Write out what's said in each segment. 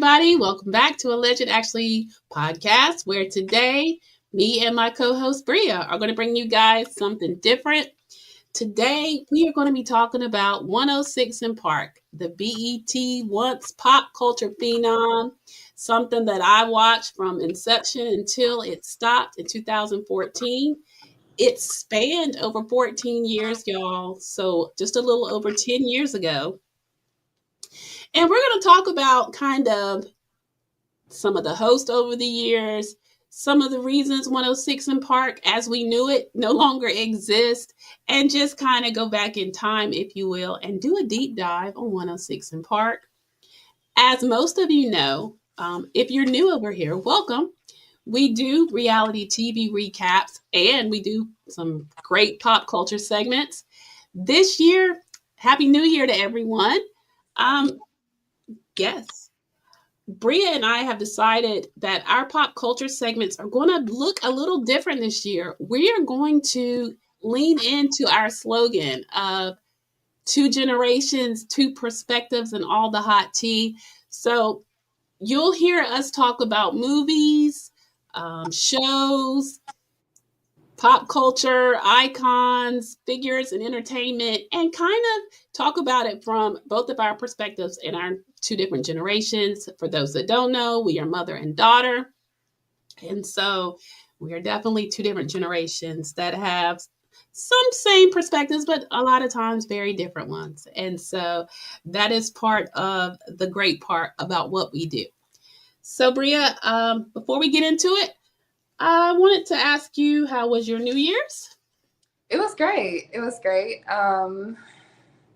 everybody. Welcome back to a Legend Actually podcast, where today me and my co host Bria are going to bring you guys something different. Today, we are going to be talking about 106 in Park, the BET once pop culture phenom, something that I watched from inception until it stopped in 2014. It spanned over 14 years, y'all. So just a little over 10 years ago. And we're going to talk about kind of some of the hosts over the years, some of the reasons 106 in Park as we knew it no longer exists, and just kind of go back in time, if you will, and do a deep dive on 106 in Park. As most of you know, if you're new over here, welcome. We do reality TV recaps and we do some great pop culture segments. This year, Happy New Year to everyone. Yes. Bria and I have decided that our pop culture segments are going to look a little different this year. We are going to lean into our slogan of two generations, two perspectives, and all the hot tea. So you'll hear us talk about movies, shows, pop culture, icons, figures, and entertainment, and kind of talk about it from both of our perspectives in our two different generations. For those that don't know, we are mother and daughter. And so we are definitely two different generations that have some same perspectives, but a lot of times very different ones. And so that is part of the great part about what we do. So, Bria, before we get into it, I wanted to ask you, how was your New Year's? It was great. It was great.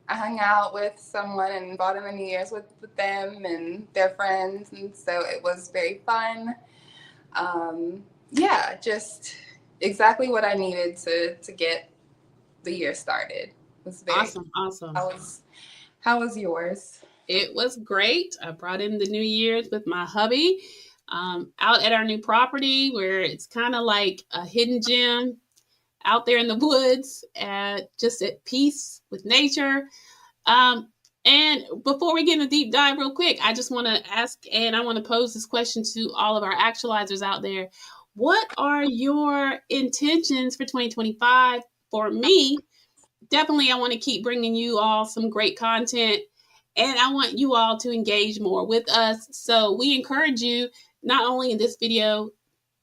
I hung out with someone and bought in the New Year's with them and their friends, and so it was very fun. Yeah, just exactly what I needed to get the year started. It was very Awesome. How was yours? It was great. I brought in the New Year's with my hubby out at our new property where it's kind of like a hidden gem out there in the woods, just at peace with nature. And before we get in a deep dive, real quick, I just want to ask, and I want to pose this question to all of our actualizers out there. What are your intentions for 2025? For me, definitely, I want to keep bringing you all some great content, and I want you all to engage more with us. So we encourage you, not only in this video,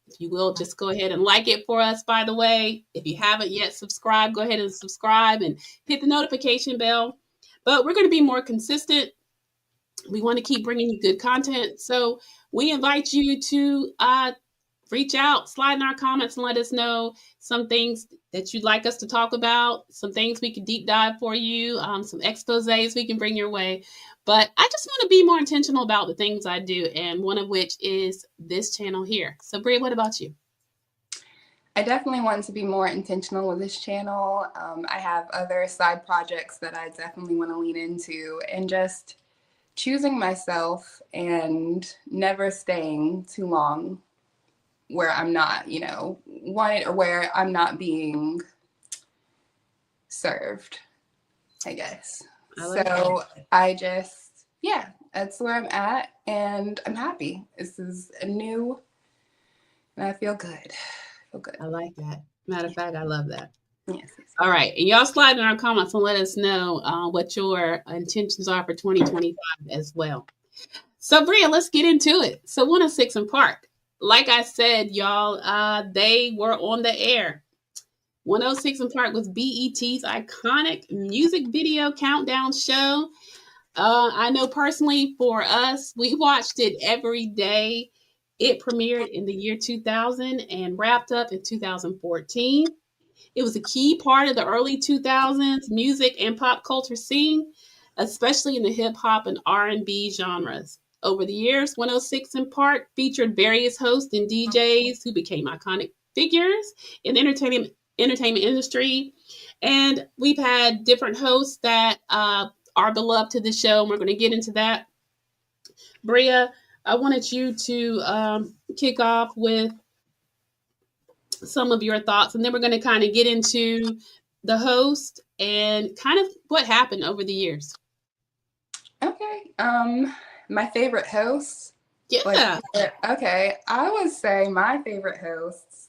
if you will, just go ahead and like it for us, by the way. If you haven't yet subscribed, go ahead and subscribe and hit the notification bell. But we're going to be more consistent. We want to keep bringing you good content. So we invite you to reach out, slide in our comments, and let us know some things that you'd like us to talk about, some things we can deep dive for you, some exposés we can bring your way. But I just want to be more intentional about the things I do, and one of which is this channel here. So, Bria, what about you? I definitely want to be more intentional with this channel. I have other side projects that I definitely want to lean into, and just choosing myself and never staying too long where I'm not, wanted, or where I'm not being served, I guess. That's where I'm at, and I'm happy. This is a new, and I feel good. I like that. Matter of fact, I love that. Yes. All right. And y'all slide in our comments and let us know what your intentions are for 2025 as well. So, Bria, let's get into it. So, 106 in Park. Like I said, y'all, they were on the air. 106 in Park was BET's iconic music video countdown show. I know personally for us, we watched it every day. It premiered in the year 2000 and wrapped up in 2014. It was a key part of the early 2000s music and pop culture scene, especially in the hip hop and R&B genres. Over the years, 106 in Park featured various hosts and DJs who became iconic figures in the entertainment industry. And we've had different hosts that are beloved to the show, and we're going to get into that. Bria, I wanted you to kick off with some of your thoughts, and then we're going to kind of get into the host and kind of what happened over the years. Okay. My favorite hosts, Like, Yeah. okay, I would say my favorite hosts.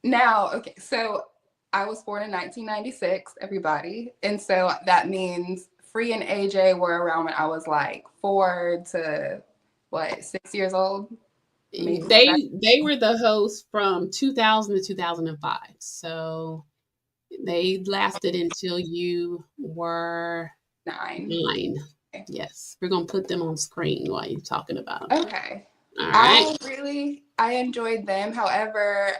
Now, okay, so I was born in 1996, everybody. And so that means Free and AJ were around when I was like 4 to what, 6 years old? Maybe They were the host from 2000 to 2005. So they lasted until you were 9. 9. Yes. We're going to put them on screen while you're talking about them. Okay. All right. I enjoyed them. However,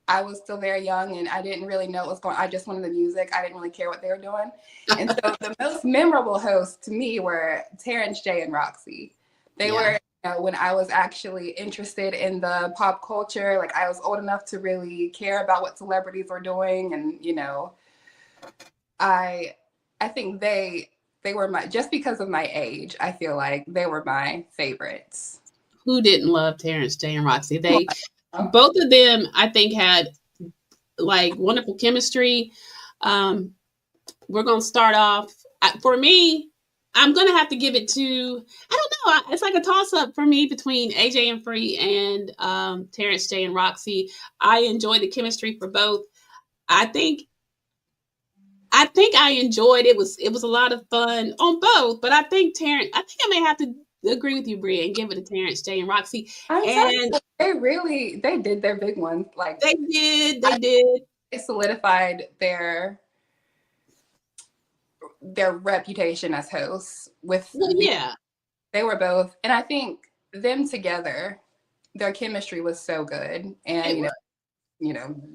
I was still very young and I didn't really know what was going on. I just wanted the music. I didn't really care what they were doing. And so the most memorable hosts to me were Terrence J and Roxy. They Yeah. were, when I was actually interested in the pop culture, like I was old enough to really care about what celebrities were doing. And, I I think they were my, just because of my age, I feel like they were my favorites. Who didn't love Terrence J and Roxy? They both of them, I think, had like wonderful chemistry. Um, we're gonna start off. For me, I'm gonna have to give it to. I don't know. It's like a toss up for me between AJ and Free and Terrence J and Roxy. I enjoy the chemistry for both. I think. I think I enjoyed it. Was a lot of fun on both, but I think Terrence. I think I may have to agree with you, Bria, and give it to Terrence J and Roxy. I'm telling And you, they did their big one. Like they did. They did. they solidified their reputation as hosts with Well, yeah. they were both, and I think them together, their chemistry was so good, and It was.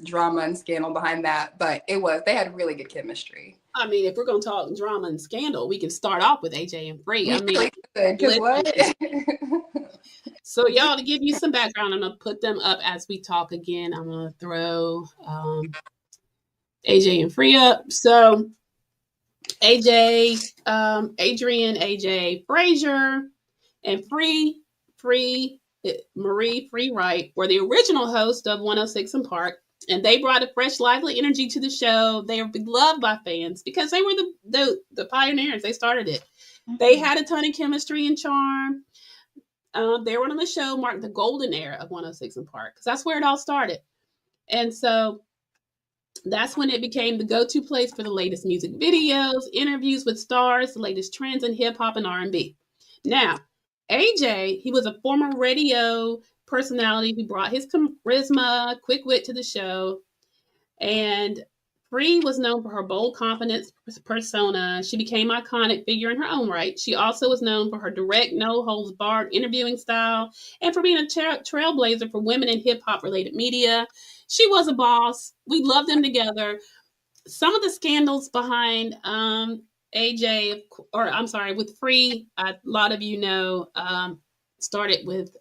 drama and scandal behind that, but they had really good chemistry. I mean, if we're going to talk drama and scandal, we can start off with AJ and Free. We I mean, really could, because what? so y'all, to give you some background, I'm going to put them up as we talk again. I'm going to throw AJ and Free up. So AJ, Adrian, AJ Frazier, and Marie Free Wright were the original host of 106 in Park, and they brought a fresh, lively energy to the show. They were beloved by fans because they were the pioneers. They started it. They had a ton of chemistry and charm. They were on the show marked the golden era of 106 in Park because that's where it all started. And so that's when it became the go-to place for the latest music videos, interviews with stars, the latest trends in hip hop and R&B. Now, AJ, he was a former radio personality who brought his charisma, quick wit to the show, and Free was known for her bold confidence persona. She became an iconic figure in her own right. She also was known for her direct, no holds barred interviewing style and for being a trailblazer for women in hip hop related media. She was a boss. We loved them together. Some of the scandals behind AJ, or I'm sorry, with Free, a lot of you know, started with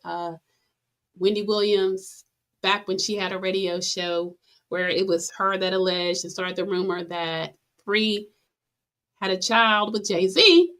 Wendy Williams back when she had a radio show where it was her that alleged and started the rumor that Free had a child with Jay-Z.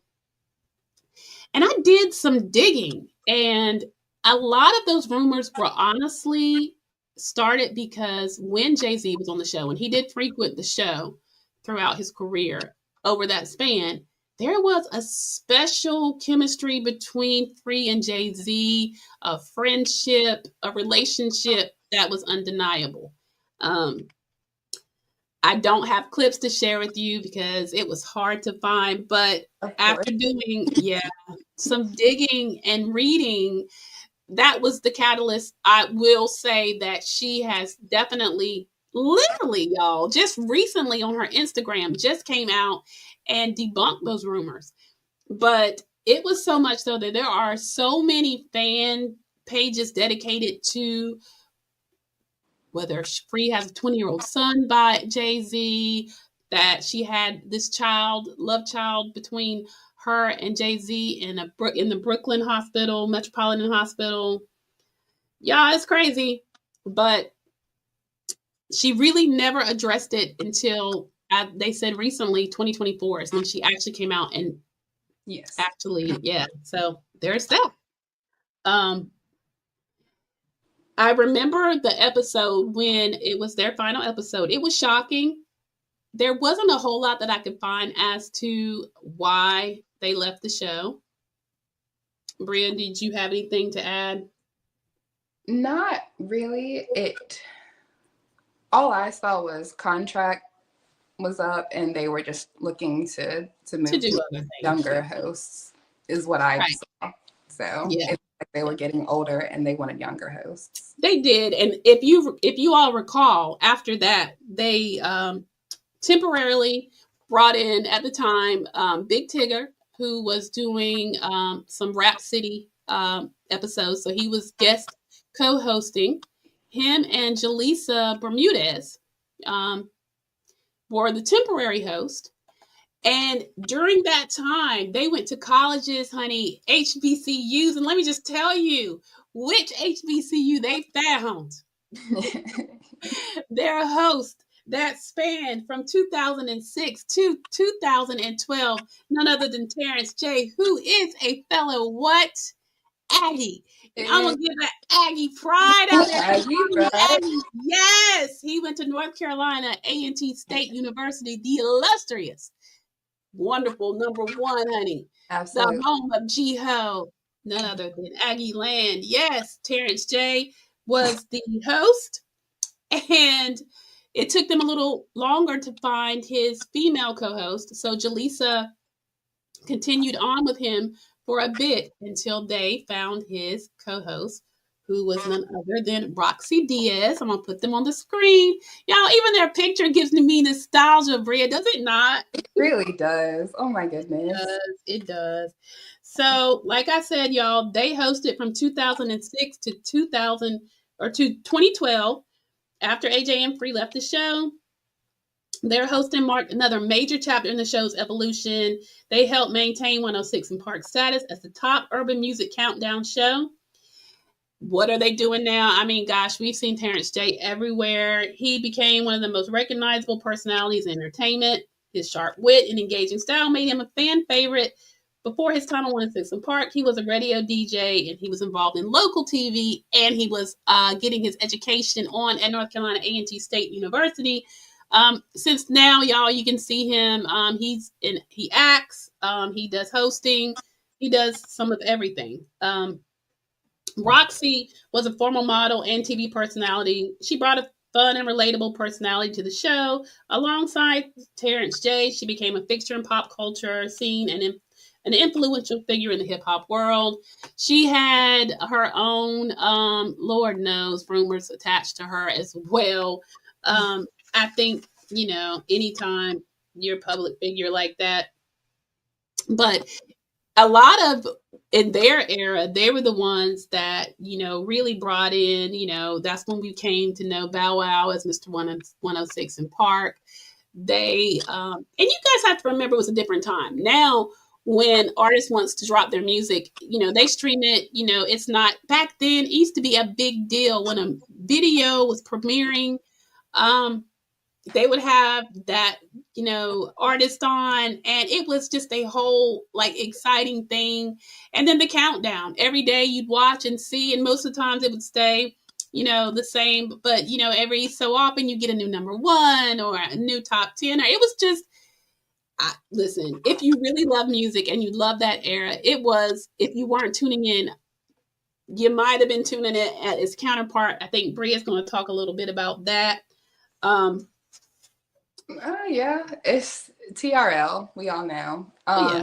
And I did some digging, and a lot of those rumors were honestly started because when Jay-Z was on the show, and he did frequent the show throughout his career over that span, there was a special chemistry between Free and Jay-Z, a friendship, a relationship that was undeniable. Um, I don't have clips to share with you because it was hard to find, but after doing, some digging and reading, that was the catalyst. I will say that she has definitely, literally, y'all, just recently on her Instagram, just came out and debunked those rumors. But it was so much so that there are so many fan pages dedicated to whether Free has a 20-year-old son by Jay-Z, that she had this love child between her and Jay-Z in the Brooklyn hospital, Metropolitan Hospital. Yeah, it's crazy, but she really never addressed it until they said recently, 2024 is when she actually came out and actually, so there's that. I remember the episode when it was their final episode. It was shocking. There wasn't a whole lot that I could find as to why they left the show. Bria, did you have anything to add? Not really. All I saw was contract was up and they were just looking to To move do to other things, younger yeah. hosts is what I Right. saw. So Yeah. it's like they were getting older and they wanted younger hosts. They did. And if you all recall, after that, they temporarily brought in at the time Big Tigger, who was doing some Rap City episodes. So he was guest co-hosting. Him and Jaleesa Bermudez um, were the temporary host. And during that time, they went to colleges, honey, HBCUs. And let me just tell you which HBCU they found their host that spanned from 2006 to 2012, none other than Terrence J, who is a fellow what? Aggie. And I'm gonna give that Aggie pride out there because Aggie, all you right? Aggies, yes, he went to North Carolina A&T State University, the illustrious, wonderful number one, honey, the Absolutely. home of G Ho, none other than Aggie Land. Yes, Terrence J was the host, and it took them a little longer to find his female co-host. So Jaleesa continued on with him for a bit until they found his co-host, who was none other than Roxy Diaz. I'm gonna put them on the screen. Y'all, even their picture gives me nostalgia, Bria, does it not? It really does. Oh my It goodness. does. It does. So, like I said, y'all, they hosted from 2006 to 2000 or to 2012. After AJ and Free left the show, their hosting marked another major chapter in the show's evolution. They helped maintain 106 in Park status as the top urban music countdown show. What are they doing now? I mean, gosh, we've seen Terrence J everywhere. He became one of the most recognizable personalities in entertainment. His sharp wit and engaging style made him a fan favorite. Before his time on 106 in Park, he was a radio DJ and he was involved in local TV, and he was getting his education on at North Carolina A&T State University. Since now, y'all, you can see him. He acts, he does hosting, he does some of everything. Roxy was a former model and TV personality. She brought a fun and relatable personality to the show. Alongside Terrence J, she became a fixture in pop culture scene and an influential figure in the hip hop world. She had her own, Lord knows, rumors attached to her as well. I think, anytime you're a public figure like that, but a lot of in their era, they were the ones that, really brought in, that's when we came to know Bow Wow as Mr. 106 in Park. And you guys have to remember it was a different time. Now, when artists wants to drop their music, they stream it, it's not back then. It used to be a big deal when a video was premiering. Um, they would have that artist on, and it was just a whole like exciting thing. And then the countdown every day you'd watch and see, and most of the times it would stay the same, but every so often you get a new number one or a new top 10, or it was just listen, if you really love music and you love that era, it was, if you weren't tuning in, you might have been tuning in at its counterpart. I think Bria's going to talk a little bit about that. um Yeah, it's TRL. We all know. but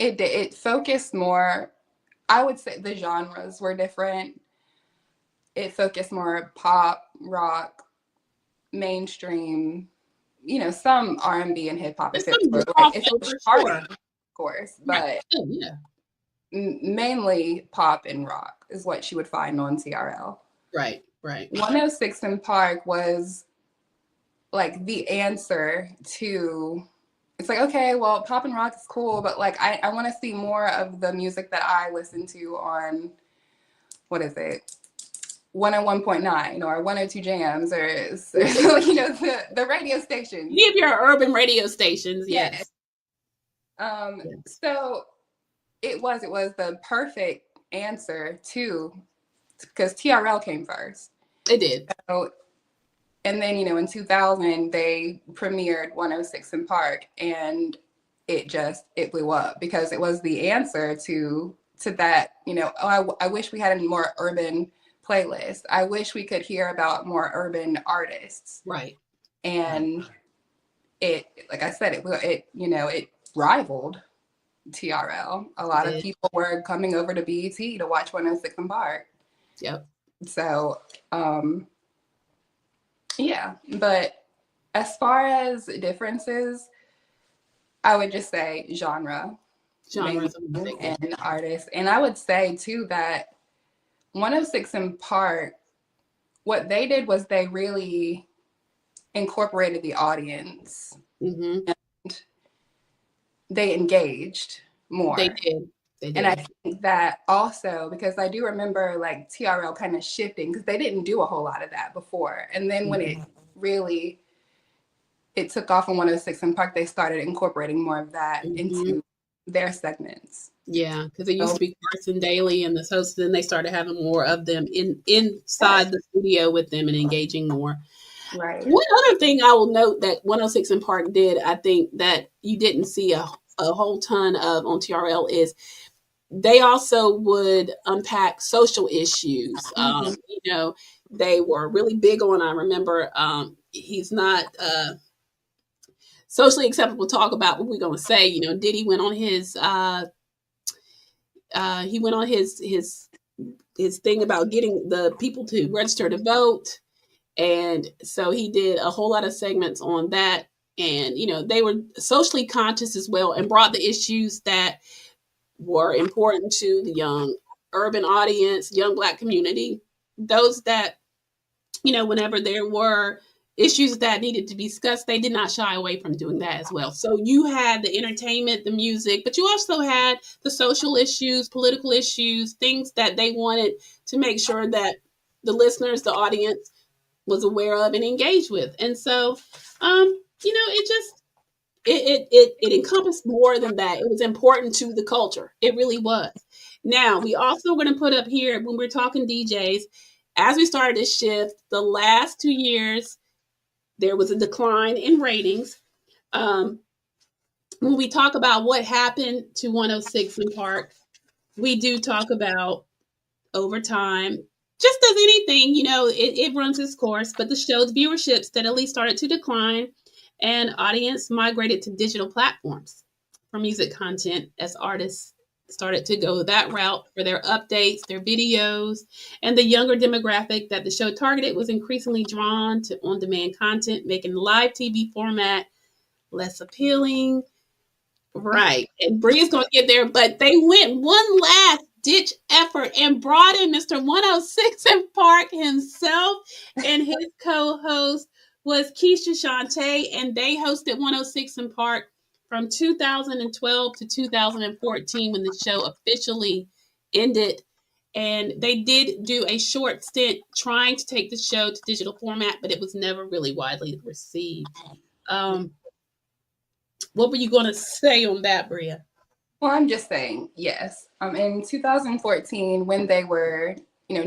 yeah. It focused more. I would say the genres were different. It focused more pop, rock, mainstream. Some R&B and hip hop It's if it some were like if it was crossover, charting, sure. of course, Right. but Oh, yeah. mainly pop and rock is what you would find on TRL. Right. Right. 106 in Park was like the answer to, it's like, okay, well, pop and rock is cool, but like I want to see more of the music that I listen to on, what is it, 101.9 or 102 Jams or the radio stations. Give your urban radio stations, Yes. yes. Yes. So it was the perfect answer to, because TRL came first. It did. So, and then, in 2000, they premiered 106 in Park, and it blew up because it was the answer to to that, oh, I wish we had a more urban playlist. I wish we could hear about more urban artists. Right. Right. And it, like I said, it rivaled TRL. A lot of Did. people were coming over to BET to watch 106 in Park. Yep. So, yeah. But as far as differences, I would just say genre, mainly, Genres of music. Yeah. and artists. And I would say, too, that 106 in Park, what they did was they really incorporated the audience. Mm-hmm. And they engaged more. They did. They did. And I think that also, because I do remember like TRL kind of shifting, because they didn't do a whole lot of that before. And then when it took off on 106 in Park, they started incorporating more of that into their segments. Yeah, because it used to be Carson Daly and the hosts, then they started having more of them inside the studio with them and engaging more. Right. One other thing I will note that 106 in Park did, I think that you didn't see a whole ton of on TRL, is they also would unpack social issues. They were really big on, I remember, he's not socially acceptable to talk about what we're going to say. Diddy went on his his thing about getting the people to register to vote. And so he did a whole lot of segments on that. And, they were socially conscious as well and brought the issues that were important to the young urban audience, young Black community, those that, whenever there were issues that needed to be discussed, they did not shy away from doing that as well. So you had the entertainment, the music, but you also had the social issues, political issues, things that they wanted to make sure that the listeners, the audience, was aware of and engaged with. And so, it encompassed more than that. It was important to the culture. It really was. Now, we also going to put up here, when we're talking DJs, as we started to shift, the last 2 years, there was a decline in ratings. When we talk about what happened to 106 in Park, we do talk about over time, just as anything, it runs its course, but the show's viewership steadily started to decline and audience migrated to digital platforms for music content as artists started to go that route for their updates, their videos, and the younger demographic that the show targeted was increasingly drawn to on-demand content, making the live TV format less appealing. Right. And Bria's going to get there, but they went one last ditch effort and brought in Mr. 106 in Park himself, and his co-host was Keisha Shantae, and they hosted 106 in Park from 2012 to 2014 when the show officially ended. And they did do a short stint trying to take the show to digital format, but it was never really widely received. What were you going to say on that, Bria? Well, I'm just saying, yes. In 2014, when they were,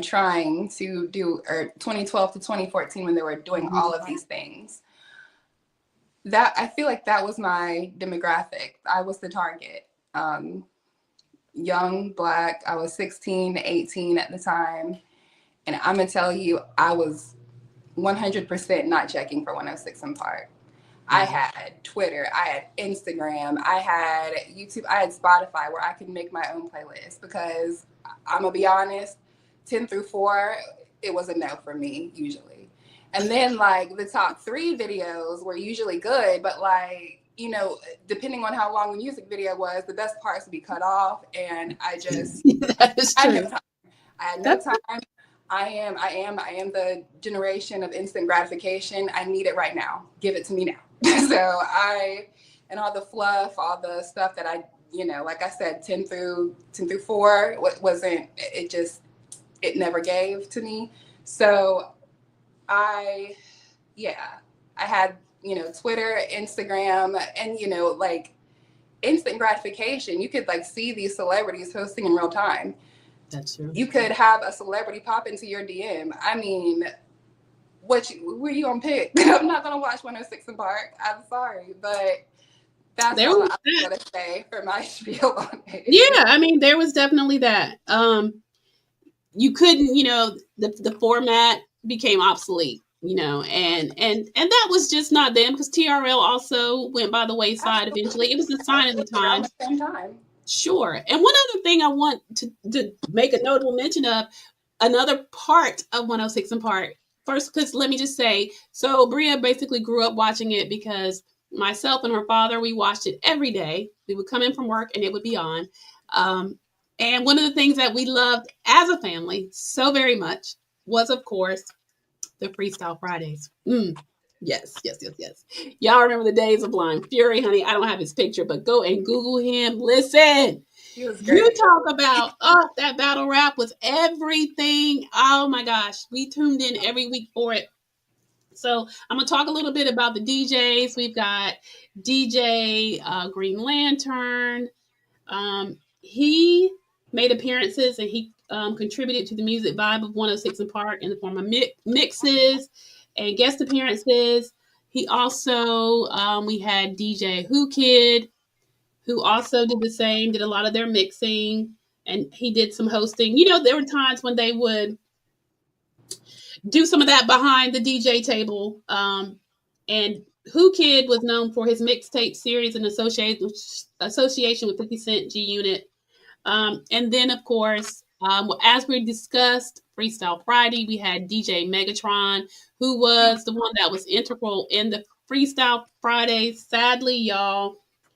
trying to do, or 2012 to 2014, when they were doing all of these things, that I feel like that was my demographic. I was the target. Young Black. I was 16, 18 at the time. And I'm going to tell you, I was 100% not checking for 106 in Park. I had Twitter, I had Instagram, I had YouTube, I had Spotify, where I could make my own playlist, because I'm going to be honest, 10 through 4, it was a no for me usually. And then like the top 3 videos were usually good, but like, depending on how long the music video was, the best parts would be cut off. And I just, I had no time. I am the generation of instant gratification. I need it right now. Give it to me now. So and all the fluff, all the stuff that I, like I said, 10 through 4 wasn't, it never gave to me. So I had, Twitter, Instagram, and, like instant gratification. You could like see these celebrities hosting in real time. That's true. You could have a celebrity pop into your DM. I mean, where you gonna pick? I'm not gonna watch 106 in Park. I'm sorry, but That's There all was I'm that. gonna say for my spiel on it. Yeah, I mean, there was definitely that. You couldn't, the format became obsolete, and that was just not them, because TRL also went by the wayside eventually. It was a sign of the Around the times. same time. Sure. And one other thing I want to make a notable mention of, another part of 106 and Park. First, because let me just say, so Bria basically grew up watching it because myself and her father, we watched it every day. We would come in from work and it would be on. And one of the things that we loved as a family so very much was, of course, the Freestyle Fridays. Yes, yes, yes, yes. Y'all remember the days of Blind Fury, honey? I don't have his picture, but go and Google him. Listen, He was you great. talk about, that battle rap was everything. Oh my gosh, we tuned in every week for it. So I'm gonna talk a little bit about the DJs. We've got DJ Green Lantern. He made appearances and he contributed to the music vibe of 106 and Park in the form of mixes and guest appearances. He also, we had DJ Who Kid, who also did the same, did a lot of their mixing, and he did some hosting. There were times when they would do some of that behind the DJ table. And Who Kid was known for his mixtape series in association with 50 Cent G Unit. And then, of course, as we discussed, Freestyle Friday, we had DJ Megatron, who was the one that was integral in the Freestyle Friday. Sadly, y'all,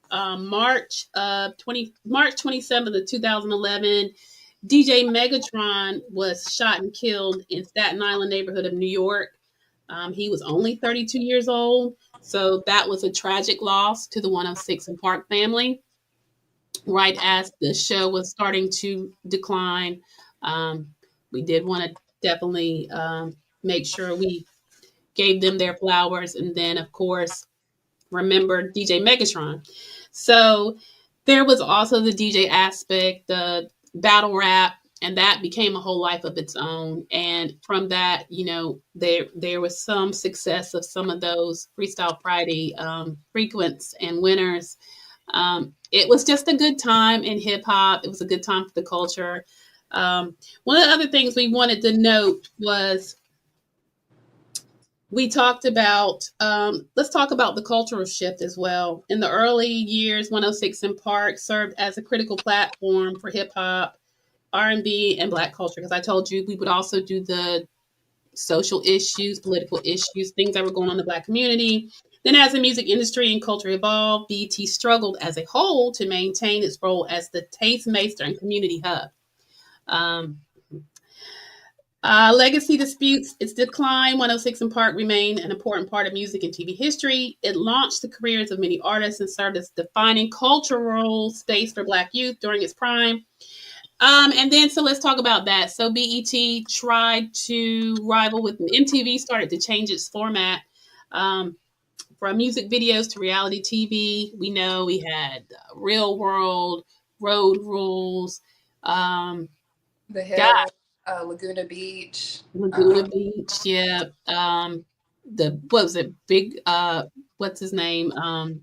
March 27th of 2011, DJ Megatron was shot and killed in Staten Island neighborhood of New York. He was only 32 years old, so that was a tragic loss to the 106 and Park family. Right as the show was starting to decline, um, we did want to definitely make sure we gave them their flowers, and then, of course, remember DJ Megatron. So there was also the DJ aspect, the battle rap, and that became a whole life of its own. And from that, there was some success of some of those Freestyle Friday frequents and winners. It was just a good time in hip hop. It was a good time for the culture. One of the other things we wanted to note was we talked about, let's talk about the cultural shift as well. In the early years, 106 in Park served as a critical platform for hip hop, R&B, and Black culture. Because I told you we would also do the social issues, political issues, things that were going on in the Black community. Then, as the music industry and culture evolved, BET struggled as a whole to maintain its role as the tastemaker and community hub. Um, Legacy disputes its decline. 106 in Park remained an important part of music and TV history. It launched the careers of many artists and served as defining cultural space for Black youth during its prime. And then, so let's talk about that. So BET tried to rival with MTV, started to change its format from music videos to reality TV. We know we had Real World, Road Rules, um, The God, Hill, Laguna Beach, Laguna Beach, yeah. The what was it? Big what's his name? The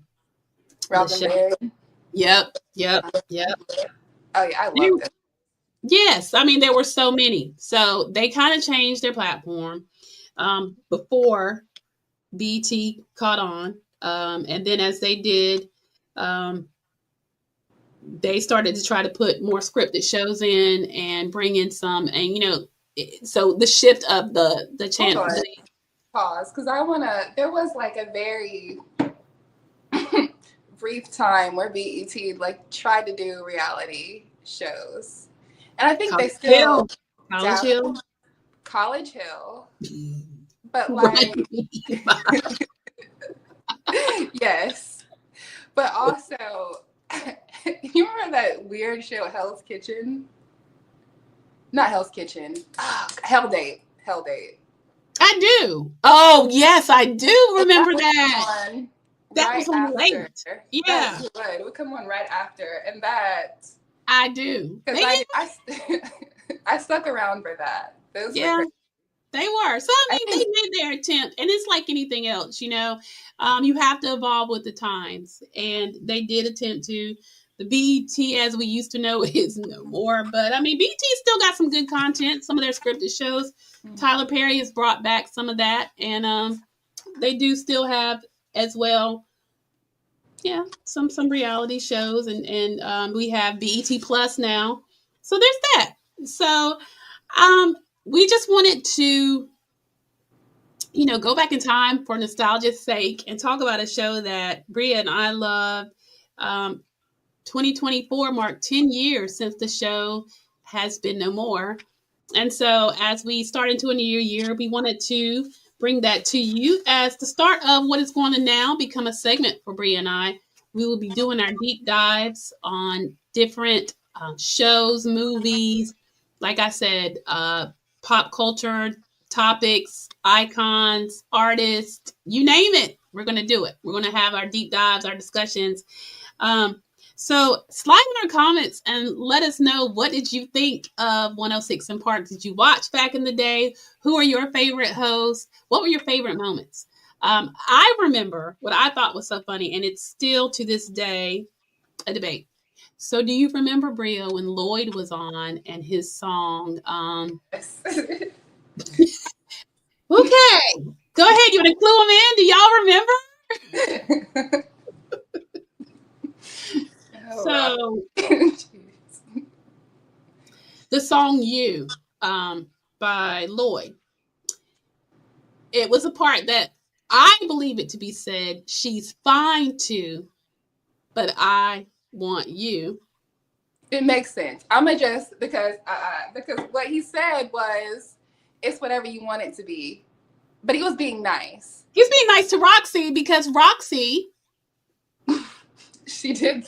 Robin chef. Berry. Yep, yep, yep. Oh yeah, I loved it. Yes, I mean there were so many. So they kind of changed their platform before BT caught on, and then as they did, um, they started to try to put more scripted shows in and bring in some, and so the shift of the Hold channel. on, pause, because I wanna. There was like a very brief time where BET like tried to do reality shows, and I think they College still Hill, College Hill, dabble. College Hill, but like right? yes, but also you remember that weird show Hell's Kitchen? Not Hell's Kitchen. Oh, Hell Date. Hell Date. I do. Oh yes, I do So that remember would that. come on That right was on after. late. That Yeah, it would come on right after, and that I do. because I stuck around for that. Those were Yeah, great. They were. So I mean, they made their attempt, and it's like anything else, you have to evolve with the times, and they did attempt to. The BET, as we used to know, is no more. But I mean, BET still got some good content. Some of their scripted shows. Tyler Perry has brought back some of that, and they do still have as well. Yeah, some reality shows, and we have BET Plus now. So there's that. So um, we just wanted to go back in time for nostalgia's sake and talk about a show that Bria and I loved. Um, 2024 marked 10 years since the show has been no more. And so, as we start into a new year, we wanted to bring that to you as the start of what is going to now become a segment for Bria and I. We will be doing our deep dives on different shows, movies, like I said, pop culture topics, icons, artists, you name it. We're going to do it. We're going to have our deep dives, our discussions. Um, so slide in our comments and let us know, what did you think of 106 in Park? Did you watch back in the day? Who are your favorite hosts? What were your favorite moments? I remember what I thought was so funny, and it's still to this day a debate. So do you remember, Bria, when Lloyd was on and his song? Okay, go ahead. You want to clue them in? Do y'all remember? So the song "You" by Lloyd. It was a part that I believe it to be said, "She's fine too, but I want you." It makes sense. I'ma just because what he said was, it's whatever you want it to be, but he was being nice. He's being nice to Roxy because Roxy, she did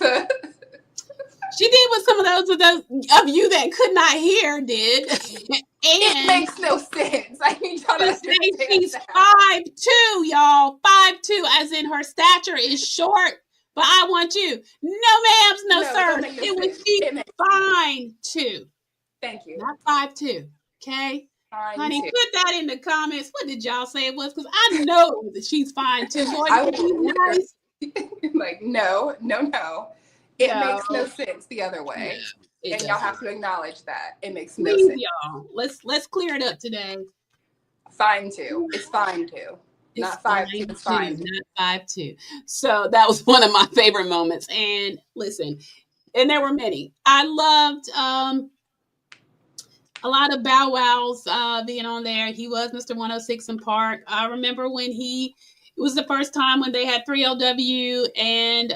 what some of those of you that could not hear did. And it makes no sense. I need y'all to understand she's that. 5'2", y'all, 5'2", as in her stature is short. But I want you. No, ma'ams, no, sir. It was she's fine too. Thank you. Not 5'2". Okay. Fine Honey, too. put that in the comments. What did y'all say it was? Because I know that she's fine too. Boy, I nice. Like, no. It makes no sense the other way. No, and y'all have to acknowledge that. It makes Please, no sense. Y'all. Let's clear it up today. Fine too. It's fine too. Not 5'2", it's fine. Not 5'2". So that was one of my favorite moments. And listen, and there were many. I loved a lot of Bow Wow's being on there. He was Mr. 106 in Park. I remember when it was the first time when they had 3LW, and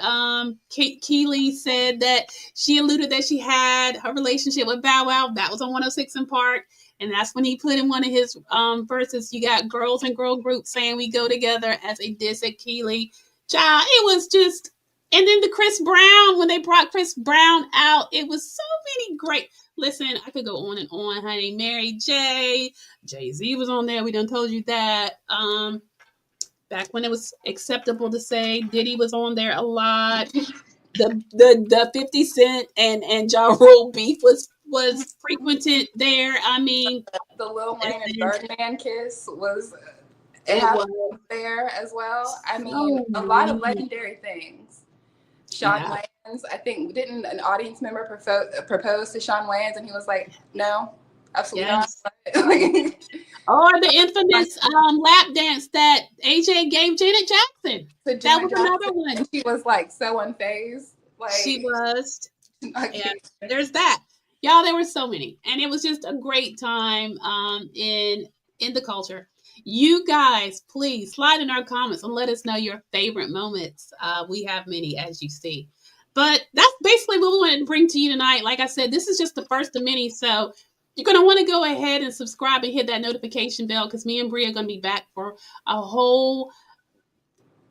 Keely said that she alluded that she had a relationship with Bow Wow. That was on 106 in Park. And that's when he put in one of his verses, you got girls and girl groups saying we go together as a diss at Keely. Child, it was just, and then the Chris Brown, when they brought Chris Brown out, it was so many great. Listen, I could go on and on, honey. Mary J. Jay-Z was on there. We done told you that. Back when it was acceptable to say, Diddy was on there a lot. The 50 Cent and Ja Rule beef was frequented there. I mean, the Lil Wayne and Birdman kiss was there as well. I mean, a lot of legendary things. Sean Wayans, I think, didn't an audience member propose to Sean Wayans, and he was like, no, absolutely not. Or the infamous lap dance that AJ gave Janet Jackson. That was another one. And she was like so unfazed. Like, she was. And there's that. Y'all, there were so many. And it was just a great time in the culture. You guys, please slide in our comments and let us know your favorite moments. We have many, as you see. But that's basically what we wanted to bring to you tonight. Like I said, this is just the first of many. So you're going to want to go ahead and subscribe and hit that notification bell, because me and Bria are going to be back for a whole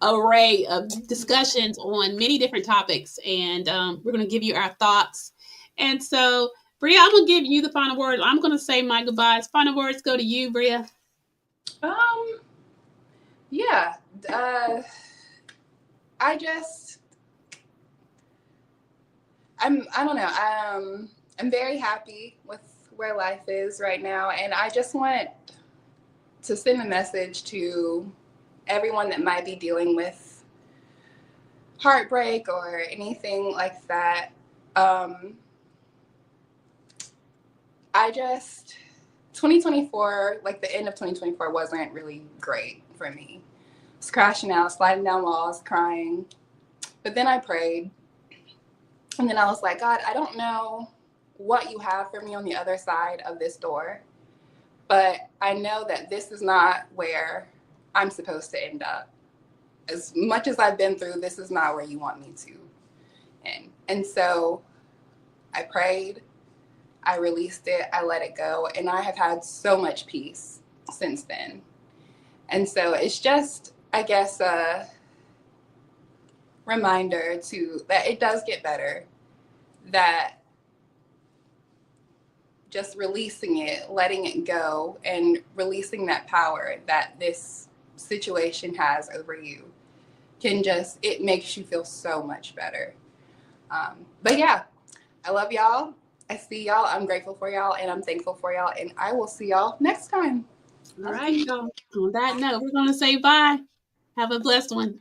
array of discussions on many different topics. And we're going to give you our thoughts. And so, Bria, I'm going to give you the final word. I'm going to say my goodbyes. Final words go to you, Bria. Yeah. I don't know. I'm very happy with where life is right now, and I just want to send a message to everyone that might be dealing with heartbreak or anything like that. Um, I just 2024, like the end of 2024, wasn't really great for me. I was crashing out, sliding down walls, crying. But then I prayed, and then I was like, God, I don't know what you have for me on the other side of this door, but I know that this is not where I'm supposed to end up. As much as I've been through, this is not where you want me to end. And so I prayed, I released it, I let it go, and I have had so much peace since then. And so it's just, I guess, a reminder to that it does get better, that just releasing it, letting it go, and releasing that power that this situation has over you can just, it makes you feel so much better. But yeah, I love y'all. I see y'all. I'm grateful for y'all, and I'm thankful for y'all, and I will see y'all next time. All right, y'all. On that note, we're going to say bye. Have a blessed one.